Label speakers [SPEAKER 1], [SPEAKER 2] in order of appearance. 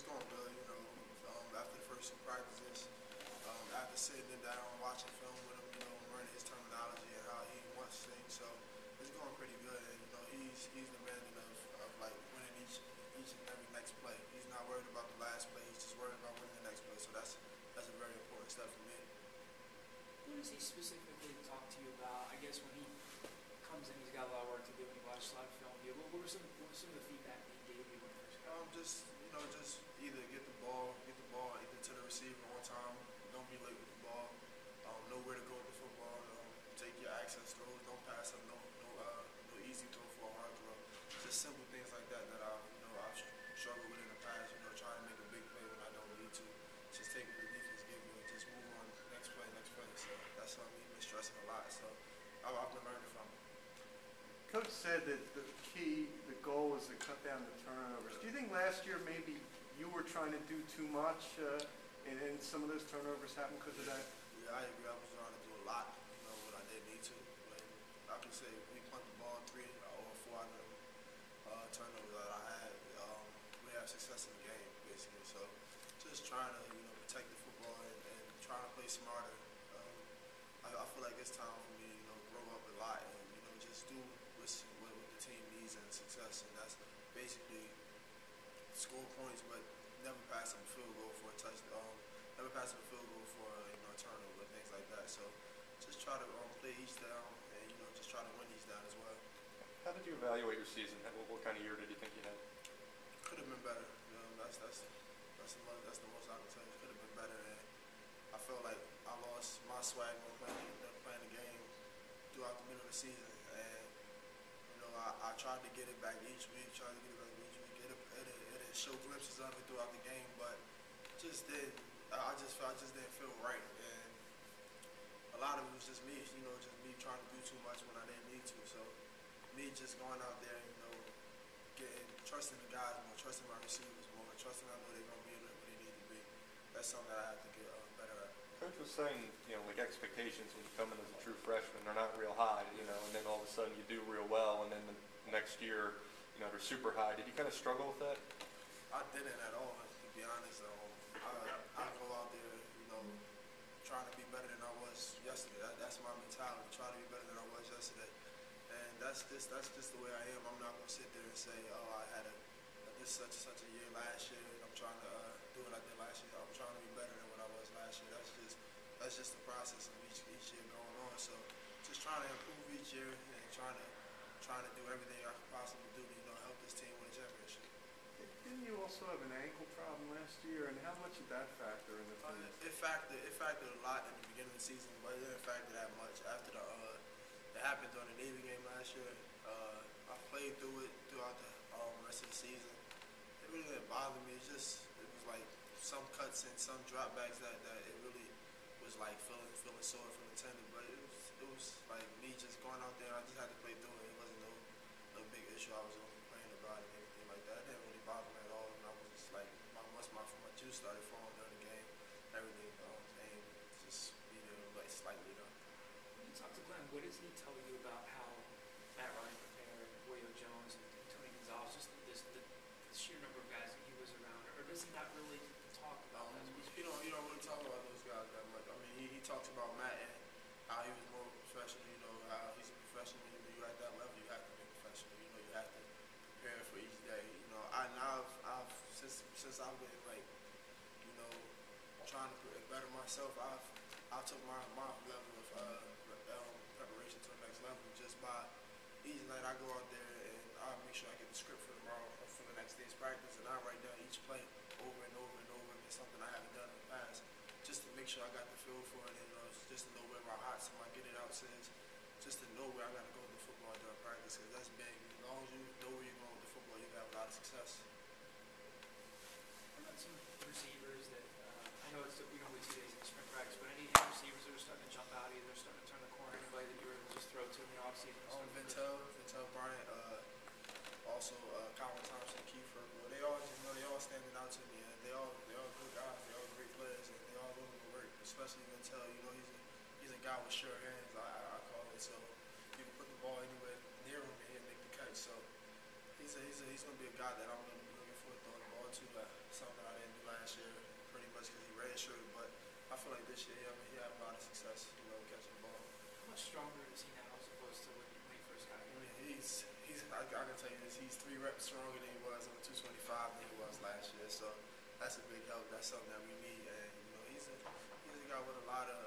[SPEAKER 1] it's going good. After the first two practices, after sitting him down, watching film with him, learning his terminology and how he wants things. So it's going pretty good. And he's demanding of like winning each and every next play. He's not worried about the last play. He's just worried about winning the next play. So that's a very important step for me.
[SPEAKER 2] What does he specifically talk to you about? I guess when he comes in, he's got a lot of work to do, and he watched a lot of film. What were some of the feedback that he gave you when he first got?
[SPEAKER 1] Just either get the ball either to the receiver on time. Don't be late with the ball. Know where to go with the football. Take your access throws. Don't pass up. No easy throw for a hard throw. Just simple things like that I've struggled with in the past. Trying to make a big play when I don't need to. Just take what the defense give you and just move on next play. So that's something he's been stressing a lot. So I've been learning from him.
[SPEAKER 3] Coach said that the goal was to cut down the turnovers. Do you think last year maybe you were trying to do too much and some of those turnovers happened because of that?
[SPEAKER 1] Yeah, I agree. I was trying to do a lot, when I didn't need to. When I can say we punt the ball 3 or 4 out of them turnovers that I had, we have success in the game, basically. So just trying to, protect the football and trying to play smarter. I feel like it's time for me, grow up a lot and, just do what the team needs and success. And that's basically score points, but never pass a field goal for a touchdown. Never pass a field goal for a turnover, things like that. So just try to play each down and, just try to win each down as well.
[SPEAKER 4] How did you evaluate your season? What kind of year did you think you had?
[SPEAKER 1] Could have been better. That's the most I can tell you. Could have been better. And I felt like I lost my swag when playing the game throughout the middle of the season. And I tried to get it back each week. It showed glimpses of it throughout the game, but just didn't. I just didn't feel right. And a lot of it was just me. Just me trying to do too much when I didn't need to. So me just going out there, trusting the guys more, trusting my receivers more, trusting I know they're going to be where they need to be. That's something that I have to get better at.
[SPEAKER 4] Coach was saying, like expectations when you come in as a true freshman, they're not real high, and then all of a sudden you do real well, and then the next year, they're super high. Did you kind of struggle with that?
[SPEAKER 1] I didn't at all, to be honest. I go out there, trying to be better than I was yesterday. That's my mentality, try to be better than I was yesterday. And that's just the way I am. I'm not going to sit there and say, I had this such a year last year, and I'm trying to do what I did last year. I'm trying to be better than what I was last year. That's just the process of each year going on. So just trying to improve each year and trying to do everything I could possibly do to help this team win a championship.
[SPEAKER 3] Didn't you also have an ankle problem last year, and how much did that factor in the thing?
[SPEAKER 1] It factored a lot in the beginning of the season, but it didn't factor that much after it happened during the Navy game last year. I played through it throughout the rest of the season. It really didn't bother me. It was like some cuts and some dropbacks that it really was like feeling sore from the tendon. But it was like me just going out there. I just had to play through it. It wasn't no big issue I was complaining about and anything like that. It didn't really bother me at all. And I was just like, once my juice started flowing during the game, everything came just be there like slightly though.
[SPEAKER 2] When you talk to Glenn, what does he tell you about how Matt Ryan prepared Julio Jones and Tony Gonzalez, just the sheer number of guys that he was around, or does he not really talk about that?
[SPEAKER 1] You don't really talk about those guys that much. I mean, he talks about Matt and how he was more professional. How he's a professional. You're at that level, you have to be professional. You have to prepare for each day. I've since I've been trying to better myself. I took my level of preparation to the next level just by each night I go out there and I make sure I get the script for tomorrow for the next day's practice, and I write down each play over and over and over again, something I haven't done in the past, just to make sure I got the feel for it, and just to know where my hot, so my get it out says, just to know where I got to go with the football during practice, because that's big. As long as you know where you're going with the football, you have a lot of success.
[SPEAKER 2] What about some receivers that I know we can only 2 days in sprint practice, but any receivers that are starting to jump out, either starting to turn the corner, anybody that you were able to just throw to in the offseason?
[SPEAKER 1] Ventel Bryant, also Colin Thompson, Kiefer. Well, they all standing out to me, and they all good guys. They all great players, and they all willing to work. Especially Ventel, he's a guy with sure hands. I call it. So you can put the ball anywhere near him and he'll make the catch. So he's going to be a guy that I'm going to be looking for throwing the ball on to something that I didn't do last year, pretty much because he redshirted. But I feel like this year, he had a lot of success, catching the ball.
[SPEAKER 2] How much stronger is he now as opposed to when he first got
[SPEAKER 1] I
[SPEAKER 2] here?
[SPEAKER 1] mean, I can tell you this, he's 3 reps stronger than he was on the 225 than he was last year. So that's a big help. That's something that we need. And he's a guy with a lot of